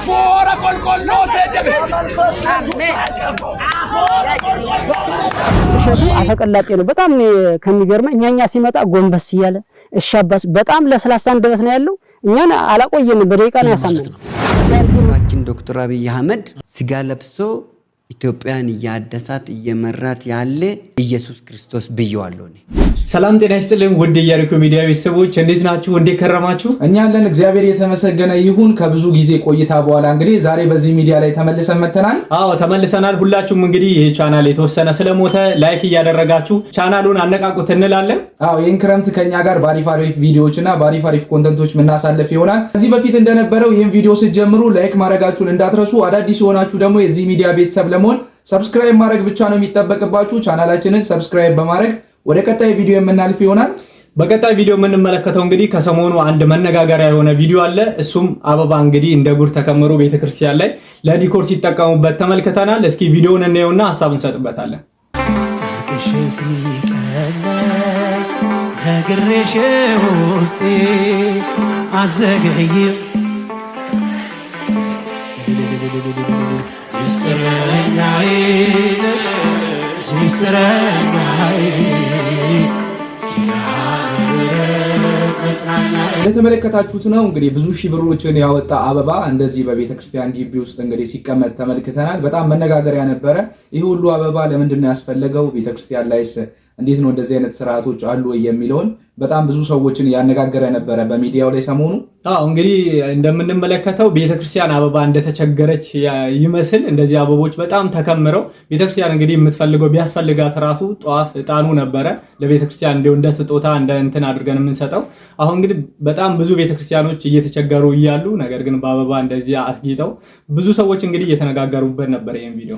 አፎራ ቆልቆሎ ተደበ እሸቱ አፈቀላጤ ነው በጣም ከሚገርመኝ እኛኛ ሲመጣ ጎንበስ ይያለ እሻባስ በጣም ለስላሳ እንደበስ ነው ያለው እኛን አላቆየን በደቂቃ ነው ያሳመነው ዶክተራችን ዶክተር አብይ አህመድ ስጋ ለብሶ ኢትዮጵያን ያደሳት እየመራት ያለ ኢየሱስ ክርስቶስ ብየዋለሁ ነኝ ሰላም ጤና ይስጥልኝ ውድ የኢያሪኮ ሚዲያ ቤተሰቦች እንዴት ናችሁ እንዴት ከረማችሁ እኛ ያለን እግዚአብሔር የተመሰገነ ይሁን ከብዙ ጊዜ ቆይታ በኋላ እንግዲህ ዛሬ በዚህ ሚዲያ ላይ ተመልሰን መተናል አዎ ተመልሰናል ሁላችሁም እንግዲህ ይሄ ቻናል የተወሰነ ስለሞተ ላይክ እያደረጋችሁ ቻናሉን አነቃቁት እንላለን አዎ ይሄን ክረምት ከኛ ጋር ባሪፋሪፍ ቪዲዮዎችና ባሪፋሪፍ ኮንተንቶች ምናሳልፍ ይሆናል ከዚህ በፊት እንደነበረው ይሄን ቪዲዮ ስትጀምሩ ላይክ ማድረጋችሁን እንዳትረሱ አዳዲስ ሆናችሁ ደግሞ የዚህ ሚዲያ ቤተሰብ ለመሆን ሰብስክራይብ ማድረግ ብቻ ነው የሚጠበቅባችሁ ቻናላችንን ሰብስክራይብ በማድረግ ወደ ቀጣይ ቪዲዮ የምናልፍ ይሆናል በቀጣይ ቪዲዮ የምንመለከተው እንግዲህ ከሰሞኑ አንድ መነጋገሪያ የሆነ ቪዲዮ አለ እሱም አበባ እንግዲህ እንደ ጉር ተከምሮ ቤተክርስቲያን ላይ ለዲኮር ሲጠቀሙበት ተመልክተናል እስኪ ቪዲዮውን እንየውና ሐሳብ እንሰጥበታለን ከሽሲ ነግሬሽ ውስጤ አዘገይ ሚስጥረኛዬ ለተመለከታችሁት ነው እንግዲህ ብዙ ሺህ ብሮችን ያወጣ አበባ እንደዚህ በቤተክርስቲያን ግቢ ውስጥ እንግዲህ ሲቀመጥ ተመልክተናል በጣም መነጋገሪያ ነበረ ይሄ ሁሉ አበባ ለምንድን ነው ያስፈልገው ቤተክርስቲያን ላይስ እንዴት ነው እንደዚህ አይነት ስርዓቶች አሉ የሚለውን በጣም ብዙ ሰዎችን ያነጋገረ ነበረ በሚዲያው ላይ ሰሞኑ እንግዲህ እንደምንመለከተው ቤተክርስቲያን አበባ እንደተቸገረች ይመስል እንደዚህ አበቦች በጣም ተከምረው ቤተክርስቲያን እንግዲህ የምትፈልገው ቢያስፈልጋት ራሱ ጧፍ እጣኑ ነበረ ለቤተክርስቲያን እንደ ስጦታ እንደ እንትን አድርገን የምንሰጠው አሁን እንግዲህ በጣም ብዙ ቤተክርስቲያኖች እየተቸገሩ ይያሉ ነገር ግን በአበባ እንደዚህ አስጊጠው ብዙ ሰዎች እንግዲህ እየተነጋገሩበት ነበር ይሄን ቪዲዮ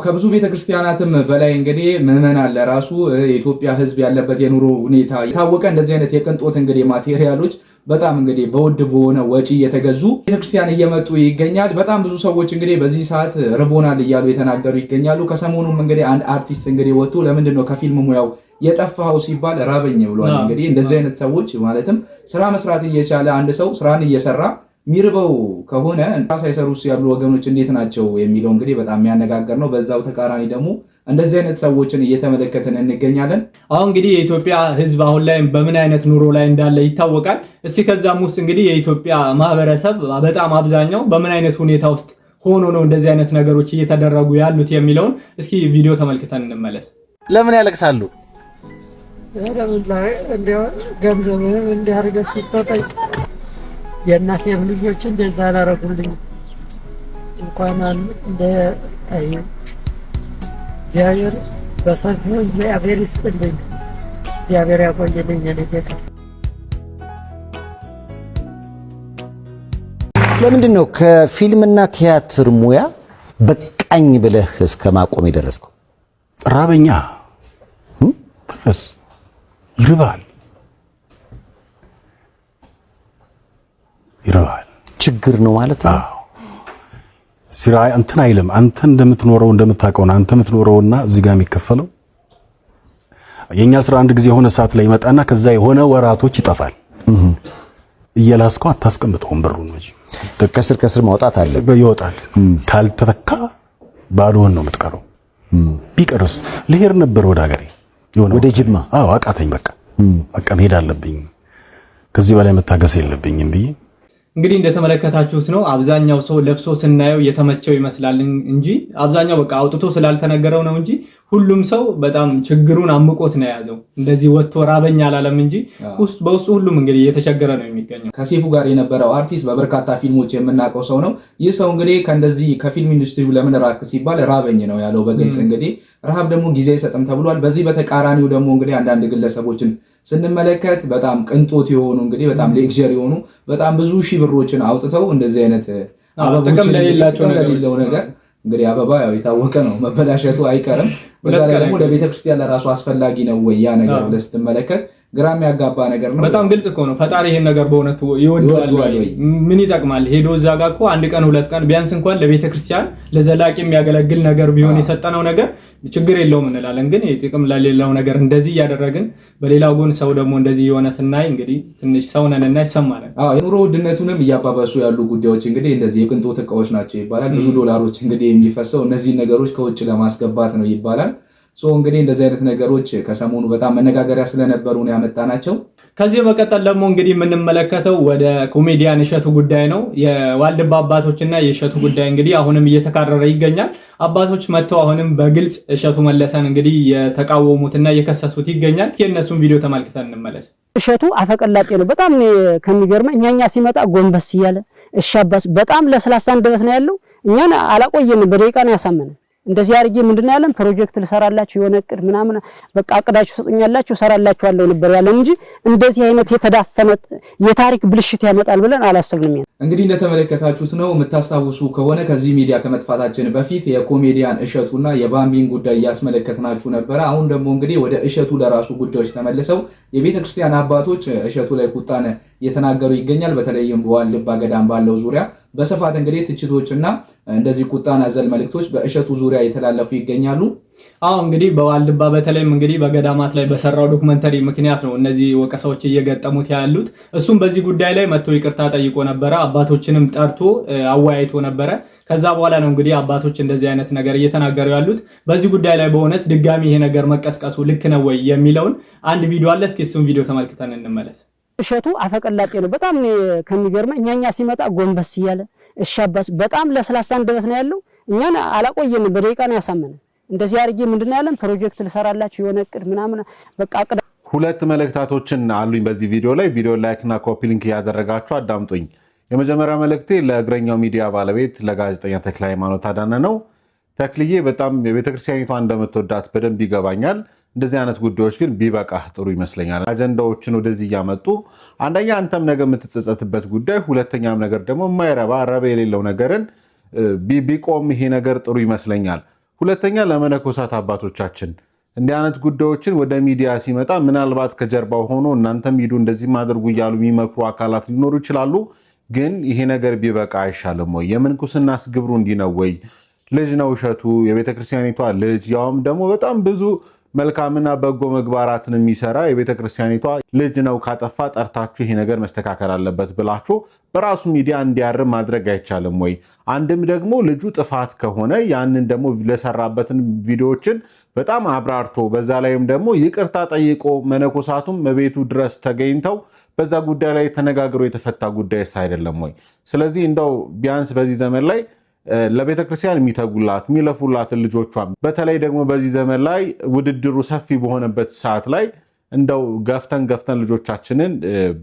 ከብዙ ቤተክርስቲያናትም በላይ እንግዲህ ምዕመናን ለራሱ የኢትዮጵያ ሕዝብ ያለበት የኑሮ ሁኔታ የታወቀ እንደዚህ አይነት የቅንጦት እንግዲህ ማቴሪያሎች በጣም እንግዲህ በውድ በሆነ ወጪ የተገዙ ቤተክርስቲያን እየመጡ ይገኛል በጣም ብዙ ሰዎች እንግዲህ በዚህ ሰዓት ርቦናል እያሉ የተናገሩ ይገኛሉ ከሰሞኑም እንግዲህ አንድ አርቲስት እንግዲህ ወጥቶ ለምንድነው ከፊልም ሙያው የጠፋው ሲባል ራበኝ ብሏል እንግዲህ እንደዚህ አይነት ሰዎች ማለትም ስራ መስራት እየቻለ አንድ ሰው ስራን እየሰራ ሚርበው ከሆነ ሳይሰሩስ ያሉ ወገኖች እንዴት ናቸው የሚለው እንግዲህ በጣም የሚያነጋገር ነው በዛው ተቃራኒ ደግሞ እንደዚህ አይነት ሰዎችን እየተመለከተን እንገኛለን አሁን እንግዲህ የኢትዮጵያ ሕዝብ አሁን ላይ በምን አይነት ኑሮ ላይ እንዳለ ይታወቃል እስቲ ከዛም ውስጥ እንግዲህ የኢትዮጵያ ማህበረሰብ በጣም አብዛኛው በምን አይነት ሁኔታ ውስጥ ሆኖ ነው እንደዚህ አይነት ነገሮች እየተደረጉ ያሉት የሚለውን እስኪ ቪዲዮ ተመልክተን እንመለስ ለምን ያለቅሳሉ ገንዘብህን እንዲያርገህ ሲሰጠኝ የእናቴም ልጆች እንደዛ አላረጉልኝ እንኳን እንደ እግዚአብሔር በሰፊው እግዚአብሔር ይስጥልኝ እግዚአብሔር ያቆየልኝ የኔታ ለምንድን ነው ከፊልምና ቲያትር ሙያ በቃኝ ብለህ እስከ ማቆም የደረስከው ራበኛ ድረስ ይርባል ችግር ነው ማለት ነው ሲራ እንትን አይልም አንተ እንደምትኖረው እንደምታውቀው አንተ የምትኖረውና እዚህ ጋር የሚከፈለው የኛ ስራ አንድ ጊዜ የሆነ ሰዓት ላይ ይመጣና ከዛ የሆነ ወራቶች ይጠፋል እየላስከው አታስቀምጠውም ብሩን እንጂ ከስር ማውጣት አለ ይወጣል ካልተተካ ባዶን ነው የምትቀረው ቢቀርስ ልሄድ ነበር ወደ ሀገሬ ወደ ጅማ አቃተኝ በቃ መሄድ አለብኝ ከዚህ በላይ መታገስ የለብኝም ብዬ እንግዲህ እንደተመለከታችሁት ነው አብዛኛው ሰው ለብሶ ስናየው የተመቸው ይመስላል እንጂ አብዛኛው በቃ አውጥቶ ስላልተነገረው ነው እንጂ ሁሉም ሰው በጣም ችግሩን አምቆት ነው ያዘው እንደዚህ ወጥቶ ራበኛ አላለም እንጂ በውስጡ ሁሉም እንግዲህ እየተቸገረ ነው የሚገኘው ከሴፉ ጋር የነበረው አርቲስት በበርካታ ፊልሞች የምናውቀው ሰው ነው ይህ ሰው እንግዲህ ከእንደዚህ ከፊልም ኢንዱስትሪው ለምን ራቅ ሲባል ራበኝ ነው ያለው በግልጽ እንግዲህ ረሃብ ደግሞ ጊዜ አይሰጥም ተብሏል በዚህ በተቃራኒው ደግሞ እንግዲህ አንዳንድ ግለሰቦችን ስንመለከት በጣም ቅንጦት የሆኑ እንግዲህ በጣም ሌክዠሪ የሆኑ በጣም ብዙ ሺህ ብሮችን አውጥተው እንደዚህ አይነት ጥቅም ለሌለው ነገር እንግዲህ አበባ ያው የታወቀ ነው መበላሸቱ አይቀርም በዛ ላይ ደግሞ ለቤተክርስቲያን ለራሱ አስፈላጊ ነው ወይ ያ ነገር ብለህ ስትመለከት ግራም ያጋባ ነገር ነው። በጣም ግልጽ እኮ ነው። ፈጣሪ ይሄን ነገር በእውነቱ ይወዳል ወይ ምን ይጠቅማል? ሄዶ እዛ ጋር እኮ አንድ ቀን ሁለት ቀን ቢያንስ እንኳን ለቤተክርስቲያን ለዘላቂ የሚያገለግል ነገር ቢሆን የሰጠነው ነገር ችግር የለውም እንላለን። ግን የጥቅም ለሌላው ነገር እንደዚህ ያደረግን በሌላው ጎን ሰው ደግሞ እንደዚህ የሆነ ስናይ እንግዲህ ትንሽ ሰው ነንና ይሰማል። የኑሮ ውድነቱንም እያባባሱ ያሉ ጉዳዮች እንግዲህ እንደዚህ የቅንጦት ዕቃዎች ናቸው ይባላል። ብዙ ዶላሮች እንግዲህ የሚፈሰው እነዚህ ነገሮች ከውጭ ለማስገባት ነው ይባላል። እንግዲህ እንደዚህ አይነት ነገሮች ከሰሞኑ በጣም መነጋገሪያ ስለነበሩ ነው ያመጣናቸው። ከዚህ በመቀጠል ደግሞ እንግዲህ የምንመለከተው ወደ ኮሜዲያን እሸቱ ጉዳይ ነው። የዋልድባ አባቶችና የእሸቱ ጉዳይ እንግዲህ አሁንም እየተካረረ ይገኛል። አባቶች መጥተው አሁንም በግልጽ እሸቱ መለሰን እንግዲህ የተቃወሙትና የከሰሱት ይገኛል። የእነሱን ቪዲዮ ተመልክተን እንመለስ። እሸቱ አፈቀላጤ ነው። በጣም ከሚገርመኝ እኛኛ ሲመጣ ጎንበስ እያለ እሺ አባስ በጣም ለስላሳ እንደበስ ነው ያለው። እኛን አላቆየንም፣ በደቂቃ ነው ያሳመነን። እንደዚህ አርጌ ምንድነው ያለን ፕሮጀክት ልሰራላችሁ የሆነ እቅድ ምናምን በቃ አቅዳችሁ ሰጡኛላችሁ ሰራላችኋለሁ ነበር ያለን እንጂ እንደዚህ አይነት የተዳፈነ የታሪክ ብልሽት ያመጣል ብለን አላሰብንም። እንግዲህ እንደተመለከታችሁት ነው። የምታስታውሱ ከሆነ ከዚህ ሚዲያ ከመጥፋታችን በፊት የኮሜዲያን እሸቱና የባምቢን ጉዳይ ያስመለከትናችሁ ነበር። አሁን ደግሞ እንግዲህ ወደ እሸቱ ለራሱ ጉዳዮች ተመልሰው የቤተክርስቲያን አባቶች እሸቱ ላይ ቁጣን እየተናገሩ ይገኛል። በተለይም በዋልድባ ገዳም ባለው ዙሪያ በስፋት እንግዲህ ትችቶችና እንደዚህ ቁጣን አዘል መልእክቶች በእሸቱ ዙሪያ የተላለፉ ይገኛሉ። እንግዲህ በዋልድባ በተለይም እንግዲህ በገዳማት ላይ በሰራው ዶክመንተሪ ምክንያት ነው እነዚህ ወቀሳዎች እየገጠሙት ያሉት። እሱም በዚህ ጉዳይ ላይ መጥቶ ይቅርታ ጠይቆ ነበረ። አባቶችንም ጠርቶ አወያይቶ ነበረ። ከዛ በኋላ ነው እንግዲህ አባቶች እንደዚህ አይነት ነገር እየተናገሩ ያሉት። በዚህ ጉዳይ ላይ በእውነት ድጋሚ ይሄ ነገር መቀስቀሱ ልክ ነው ወይ የሚለውን አንድ ቪዲዮ አለ። እስኪ እሱን ቪዲዮ ተመልክተን እንመለስ። እሸቱ አፈቀላጤ ነው። በጣም ከሚገርመኝ እኛኛ ሲመጣ ጎንበስ እያለ እሺ አባስ በጣም ለስላሳ እንደበስ ነው ያለው። እኛን አላቆየንም፣ በደቂቃ ነው ያሳመነን። እንደዚህ አርጌ ምንድነው ያለን ፕሮጀክት ልሰራላችሁ የሆነ እቅድ ምናምን በቃ አቅዳ። ሁለት መልእክታቶችን አሉኝ በዚህ ቪዲዮ ላይ። ቪዲዮ ላይክ እና ኮፒ ሊንክ ያደረጋችሁ አዳምጡኝ። የመጀመሪያ መልእክቴ ለእግረኛው ሚዲያ ባለቤት ለጋዜጠኛ ተክለ ሃይማኖት አዳነ ነው። ተክልዬ በጣም የቤተክርስቲያኒቷ እንደምትወዳት በደንብ ይገባኛል። እንደዚህ አይነት ጉዳዮች ግን ቢበቃህ ጥሩ ይመስለኛል። አጀንዳዎችን ወደዚህ እያመጡ አንደኛ አንተም ነገ የምትጸጸትበት ጉዳይ፣ ሁለተኛም ነገር ደግሞ የማይረባ ረብ የሌለው ነገርን ቢቆም ይሄ ነገር ጥሩ ይመስለኛል። ሁለተኛ ለመነኮሳት አባቶቻችን እንዲህ አይነት ጉዳዮችን ወደ ሚዲያ ሲመጣ ምናልባት ከጀርባው ሆኖ እናንተም ሂዱ እንደዚህ ማድረጉ እያሉ የሚመክሩ አካላት ሊኖሩ ይችላሉ። ግን ይሄ ነገር ቢበቃ አይሻልም ወይ? የምንኩስናስ ግብሩ እንዲህ ነው ወይ? ልጅ ነው እሸቱ፣ የቤተክርስቲያኒቷ ልጅ፣ ያውም ደግሞ በጣም ብዙ መልካምና በጎ ምግባራትን የሚሰራ የቤተክርስቲያኒቷ ልጅ ነው። ካጠፋ ጠርታችሁ ይሄ ነገር መስተካከል አለበት ብላችሁ በራሱ ሚዲያ እንዲያርም ማድረግ አይቻልም ወይ? አንድም ደግሞ ልጁ ጥፋት ከሆነ ያንን ደግሞ ለሰራበትን ቪዲዮዎችን በጣም አብራርቶ በዛ ላይም ደግሞ ይቅርታ ጠይቆ መነኮሳቱም በቤቱ ድረስ ተገኝተው በዛ ጉዳይ ላይ ተነጋግሮ የተፈታ ጉዳይስ አይደለም ወይ? ስለዚህ እንደው ቢያንስ በዚህ ዘመን ላይ ለቤተክርስቲያን የሚተጉላት የሚለፉላትን ልጆቿን በተለይ ደግሞ በዚህ ዘመን ላይ ውድድሩ ሰፊ በሆነበት ሰዓት ላይ እንደው ገፍተን ልጆቻችንን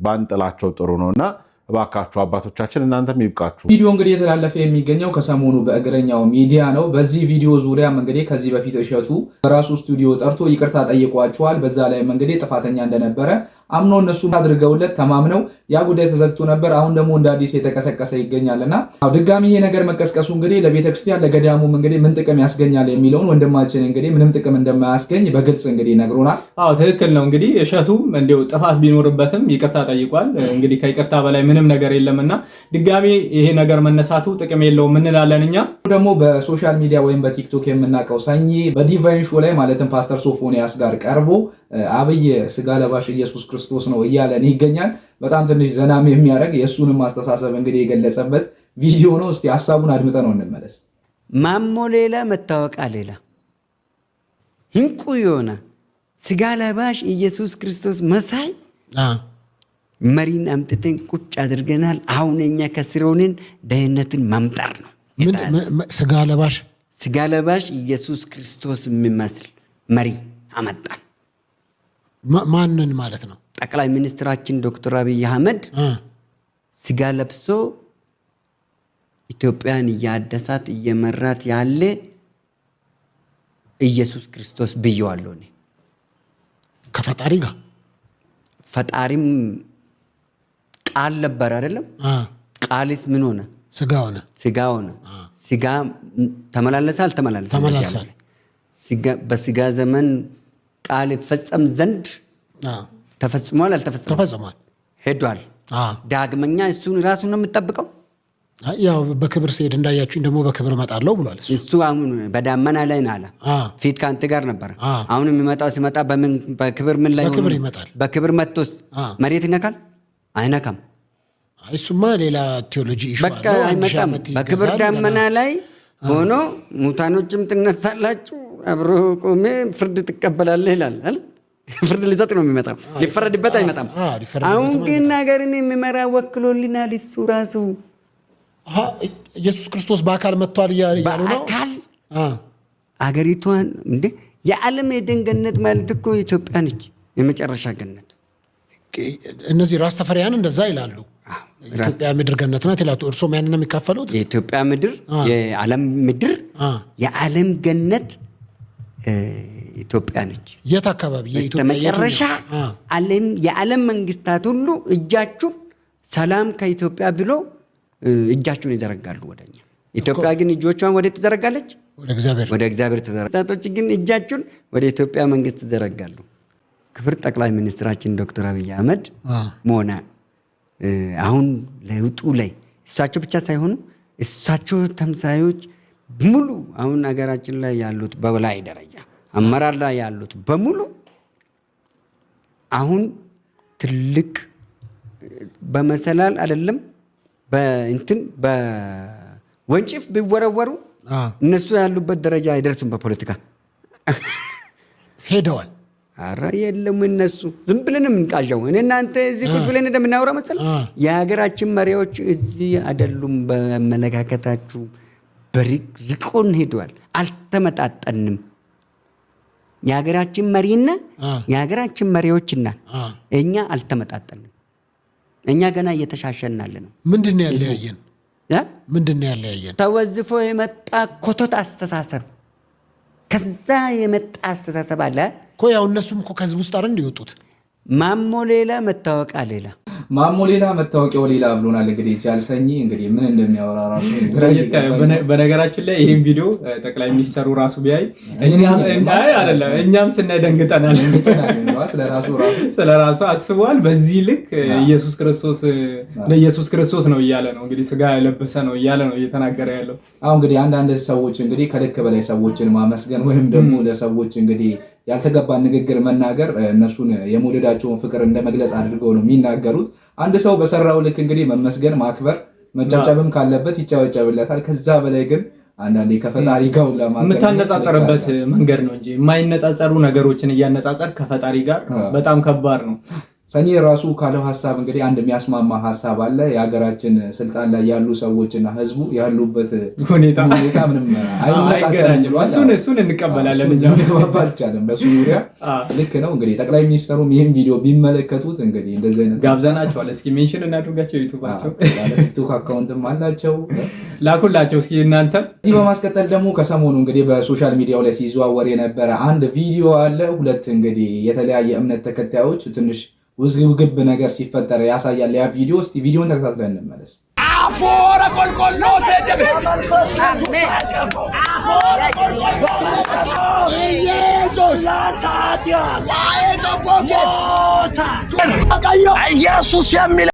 ባንጥላቸው ጥሩ ነውና እባካችሁ አባቶቻችን እናንተም ይብቃችሁ። ቪዲዮ እንግዲህ የተላለፈ የሚገኘው ከሰሞኑ በእግረኛው ሚዲያ ነው። በዚህ ቪዲዮ ዙሪያም እንግዲህ ከዚህ በፊት እሸቱ በራሱ ስቱዲዮ ጠርቶ ይቅርታ ጠይቋቸዋል። በዛ ላይም እንግዲህ ጥፋተኛ እንደነበረ አምኖ እነሱ አድርገውለት ተማምነው ያ ጉዳይ ተዘግቶ ነበር። አሁን ደግሞ እንደ አዲስ የተቀሰቀሰ ይገኛልና ድጋሚ ይሄ ነገር መቀስቀሱ እንግዲህ ለቤተክርስቲያን ለገዳሙም እንግዲህ ምን ጥቅም ያስገኛል የሚለውን ወንድማችን እንግዲህ ምንም ጥቅም እንደማያስገኝ በግልጽ እንግዲህ ነግሮናል። ትክክል ነው። እንግዲህ እሸቱም እንዲው ጥፋት ቢኖርበትም ይቅርታ ጠይቋል። እንግዲህ ከይቅርታ በላይ ምንም ነገር የለምና ድጋሚ ይሄ ነገር መነሳቱ ጥቅም የለውም እንላለን። እኛ ደግሞ በሶሻል ሚዲያ ወይም በቲክቶክ የምናውቀው ሰኚ በዲቫይን ሾው ላይ ማለትም ፓስተር ሶፎንያስ ጋር ቀርቦ አብይ ስጋ ለባሽ ኢየሱስ ክርስቶስ ነው እያለን ይገኛል። በጣም ትንሽ ዘናም የሚያደርግ የእሱንም አስተሳሰብ እንግዲህ የገለጸበት ቪዲዮ ነው። እስቲ ሀሳቡን አድምጠ ነው እንመለስ። ማሞ ሌላ መታወቂያ ሌላ hinቁ የሆነ ስጋ ለባሽ ኢየሱስ ክርስቶስ መሳይ መሪን አምጥተን ቁጭ አድርገናል። አሁን እኛ ከስር ሆነን ደህንነትን ማምጣር ነው። ስጋ ለባሽ ኢየሱስ ክርስቶስ የሚመስል መሪ አመጣን። ማንን ማለት ነው? ጠቅላይ ሚኒስትራችን ዶክተር አብይ አህመድ ስጋ ለብሶ ኢትዮጵያን እያደሳት እየመራት ያለ ኢየሱስ ክርስቶስ ብየዋለሁ። እኔ ከፈጣሪ ጋር ፈጣሪም ቃል ነበር አይደለም? ቃልስ ምን ሆነ? ስጋ ሆነ። ስጋ ተመላለሰ አልተመላለሰም? በስጋ ዘመን ቃል ይፈጸም ዘንድ ተፈጽሟል አልተፈጸመም? ተፈጽሟል። ሄዷል። ዳግመኛ እሱን ራሱን ነው የምጠብቀው። ያው በክብር ሲሄድ እንዳያችሁኝ ደግሞ በክብር እመጣለሁ ብሏል። እሱ አሁን በዳመና ላይ ነው አለ። ፊት ከአንተ ጋር ነበር። አሁን የሚመጣው ሲመጣ በምን በክብር ምን ላይ በክብር ይመጣል። በክብር መጥቶስ መሬት ይነካል? አይነካም። እሱማ ሌላ ቴዎሎጂ ኢሹ በቃ አይመጣም። በክብር ዳመና ላይ ሆኖ ሙታኖችም ትነሳላችሁ፣ አብሮ ቆሜ ፍርድ ትቀበላለህ ይላል አይደል? ፍርድ ሊሰጥ ነው የሚመጣው፣ ሊፈረድበት አይመጣም። አሁን ግን ሀገርን የሚመራ ወክሎልናል እሱ ራሱ። ኢየሱስ ክርስቶስ በአካል መጥቷል እያሉ ነው። በአካል አገሪቷን እንደ የዓለም የኤደን ገነት ማለት እኮ ኢትዮጵያ ነች፣ የመጨረሻ ገነት። እነዚህ ራስተፈሪያን እንደዛ ይላሉ። ኢትዮጵያ ምድር ገነት ናት ይላሉ። እርሶም ያንን ነው የሚካፈሉት? የኢትዮጵያ ምድር የዓለም ምድር የዓለም ገነት ኢትዮጵያ ነች። የት አካባቢ? የኢትዮጵያ መጨረሻ ዓለም የዓለም መንግስታት ሁሉ እጃችሁን ሰላም ከኢትዮጵያ ብሎ እጃችሁን ይዘረጋሉ ወደኛ። ኢትዮጵያ ግን እጆቿን ወደ ትዘረጋለች? ወደ እግዚአብሔር ተዘረጋለች። ግን እጃችሁን ወደ ኢትዮጵያ መንግስት ይዘረጋሉ። ክብር ጠቅላይ ሚኒስትራችን ዶክተር አብይ አህመድ ሞና አሁን ለውጡ ላይ እሳቸው ብቻ ሳይሆኑ እሳቸው ተምሳዮች ሙሉ አሁን ሀገራችን ላይ ያሉት በላይ ደረጃ አመራር ላይ ያሉት በሙሉ አሁን ትልቅ በመሰላል አይደለም በእንትን በወንጭፍ ቢወረወሩ እነሱ ያሉበት ደረጃ አይደርሱም። በፖለቲካ ሄደዋል። አረ የለም እነሱ ዝም ብለን የምንቃዣው እኔ እናንተ እዚህ ቁጭ ብለን እንደምናወራ መሰል የሀገራችን መሪዎች እዚህ አይደሉም። በመለካከታችሁ በርቆን ሄደዋል። አልተመጣጠንም። የሀገራችን መሪና የሀገራችን መሪዎችና እኛ አልተመጣጠንም። እኛ ገና እየተሻሸናል ነው። ምንድነው ያለያየን? ምንድነው ያለያየን? ተወዝፎ የመጣ ኮቶት አስተሳሰብ፣ ከዛ የመጣ አስተሳሰብ አለ እኮ። ያው እነሱም እኮ ከዚህ ውስጥ አይደል እንዲወጡት። ማሞ ሌላ መታወቂያ ሌላ ማሞ ሌላ መታወቂያው ሌላ ብሎናል። እንግዲህ ጃልሰኝ እንግዲህ ምን እንደሚያወራ ራሱ በነገራችን ላይ ይሄን ቪዲዮ ጠቅላይ ሚኒስትሩ ራሱ ቢያይ እኛም ስናደንግጠናል። ስለራሱ አስቧል። በዚህ ልክ ኢየሱስ ክርስቶስ ለኢየሱስ ክርስቶስ ነው እያለ ነው እንግዲህ ስጋ የለበሰ ነው እያለ ነው እየተናገረ ያለው። አሁን እንግዲህ አንዳንድ ሰዎች እንግዲህ ከልክ በላይ ሰዎችን ማመስገን ወይም ደግሞ ለሰዎች እንግዲህ ያልተገባ ንግግር መናገር እነሱን የመውደዳቸውን ፍቅር እንደመግለጽ አድርገው ነው የሚናገሩት። አንድ ሰው በሰራው ልክ እንግዲህ መመስገን፣ ማክበር፣ መጨብጨብም ካለበት ይጨበጨብለታል። ከዛ በላይ ግን አንዳንዴ ከፈጣሪ ጋር የምታነጻጸርበት መንገድ ነው እንጂ የማይነጻጸሩ ነገሮችን እያነጻጸር ከፈጣሪ ጋር በጣም ከባድ ነው። ሰኒ ራሱ ካለው ሐሳብ እንግዲህ አንድ የሚያስማማ ሐሳብ አለ። የሀገራችን ስልጣን ላይ ያሉ ሰዎችና ህዝቡ ያሉበት ሁኔታ ምንም አይገናኝም። እሱን እንቀበላለን እንጂ አልቻለም። በሱ ዙሪያ ልክ ነው። እንግዲህ ጠቅላይ ሚኒስትሩም ይህን ቪዲዮ ቢመለከቱት እንግዲህ እንደዚህ አይነት ጋብዘናቸዋል። እስኪ ሜንሽን እናድርጋቸው። ዩቲዩባቸው ቲክቶክ አካውንትም አላቸው፣ ላኩላቸው እስኪ እናንተ። እዚህ በማስቀጠል ደግሞ ከሰሞኑ እንግዲህ በሶሻል ሚዲያው ላይ ሲዘዋወር የነበረ አንድ ቪዲዮ አለ። ሁለት እንግዲህ የተለያየ እምነት ተከታዮች ትንሽ ውዝግብ ነገር ሲፈጠር ያሳያል ያ ቪዲዮ። እስቲ ቪዲዮን ተከታትለን እንመለስ። አፎራ ቆልቆሎ ተደበ ኢየሱስ ላታቲያ ኢየሱስ የሚል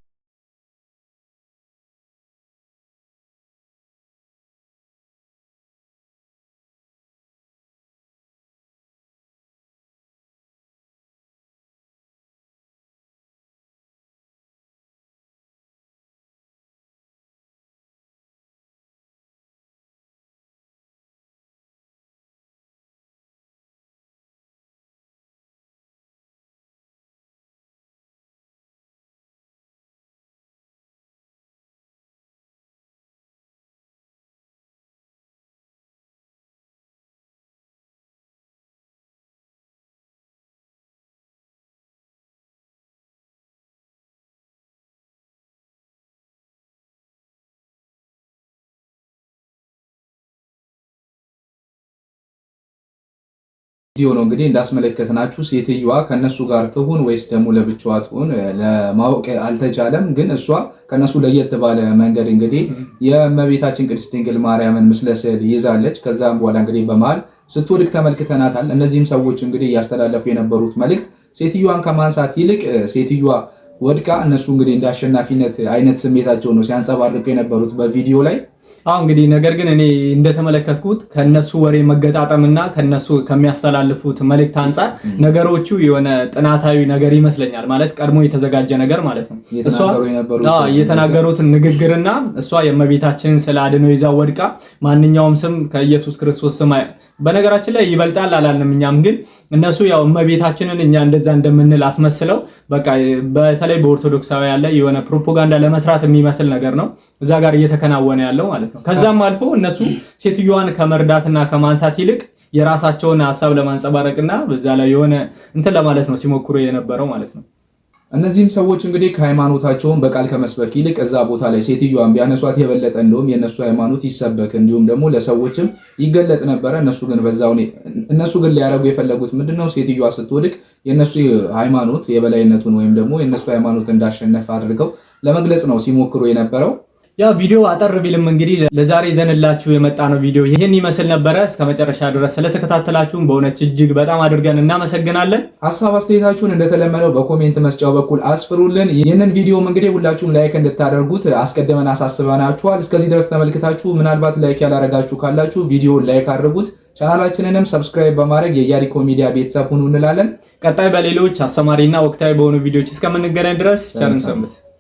ቪዲዮ ነው እንግዲህ እንዳስመለከትናችሁ። ሴትዮዋ ከነሱ ጋር ትሁን ወይስ ደግሞ ለብቻዋ ትሁን ለማወቅ አልተቻለም። ግን እሷ ከነሱ ለየት ባለ መንገድ እንግዲህ የእመቤታችን ቅድስት ድንግል ማርያምን ምስለ ስዕል ይዛለች። ከዛም በኋላ እንግዲህ በመሃል ስትወድቅ ተመልክተናታል። እነዚህም ሰዎች እንግዲህ እያስተላለፉ የነበሩት መልእክት ሴትዮዋን ከማንሳት ይልቅ ሴትዮዋ ወድቃ እነሱ እንግዲህ እንደ አሸናፊነት አይነት ስሜታቸው ነው ሲያንጸባርቁ የነበሩት በቪዲዮ ላይ። እንግዲህ ነገር ግን እኔ እንደተመለከትኩት ከነሱ ወሬ መገጣጠምና ከነሱ ከሚያስተላልፉት መልእክት አንፃር ነገሮቹ የሆነ ጥናታዊ ነገር ይመስለኛል። ማለት ቀድሞ የተዘጋጀ ነገር ማለት ነው። እሷ የተናገሩት ንግግርና እሷ የእመቤታችንን ስለ አድኖ ይዛ ወድቃ ማንኛውም ስም ከኢየሱስ ክርስቶስ ስም በነገራችን ላይ ይበልጣል አላልንም። እኛም ግን እነሱ ያው እመቤታችንን እኛ እንደዛ እንደምንል አስመስለው በቃ በተለይ በኦርቶዶክሳዊ ያለ የሆነ ፕሮፓጋንዳ ለመስራት የሚመስል ነገር ነው እዛ ጋር እየተከናወነ ያለው ማለት ነው። ከዛም አልፎ እነሱ ሴትዮዋን ከመርዳትና ከማንሳት ይልቅ የራሳቸውን ሐሳብ ለማንጸባረቅና በዛ ላይ የሆነ እንትን ለማለት ነው ሲሞክሩ የነበረው ማለት ነው። እነዚህም ሰዎች እንግዲህ ከሃይማኖታቸውን በቃል ከመስበክ ይልቅ እዛ ቦታ ላይ ሴትዮዋን ቢያነሷት የበለጠ እንደውም የነሱ ሃይማኖት ይሰበክ እንዲሁም ደግሞ ለሰዎችም ይገለጥ ነበረ። እነሱ ግን ሊያረጉ የፈለጉት ምንድነው? ሴትዮዋ ስትወድቅ የነሱ ሃይማኖት የበላይነቱን ወይም ደግሞ የነሱ ሃይማኖት እንዳሸነፈ አድርገው ለመግለጽ ነው ሲሞክሩ የነበረው። ያ ቪዲዮ አጠር ቢልም እንግዲህ ለዛሬ ይዘንላችሁ የመጣ ነው ቪዲዮ ይሄን ይመስል ነበረ። እስከመጨረሻ ድረስ ስለተከታተላችሁን በእውነት እጅግ በጣም አድርገን እናመሰግናለን። ሐሳብ አስተያየታችሁን እንደተለመደው በኮሜንት መስጫው በኩል አስፍሩልን። ይህንን ቪዲዮም እንግዲህ ሁላችሁም ላይክ እንድታደርጉት አስቀድመን አሳስበናችኋል። እስከዚህ ድረስ ተመልክታችሁ ምናልባት ላይክ ያላረጋችሁ ካላችሁ ቪዲዮውን ላይክ አድርጉት። ቻናላችንንም ሰብስክራይብ በማድረግ የኢያሪኮ ሚዲያ ቤተሰብ ሁኑ እንላለን። ቀጣይ በሌሎች አስተማሪና ወቅታዊ በሆኑ ቪዲዮዎች እስከምንገናኝ ድረስ ቸር እንሰንብት።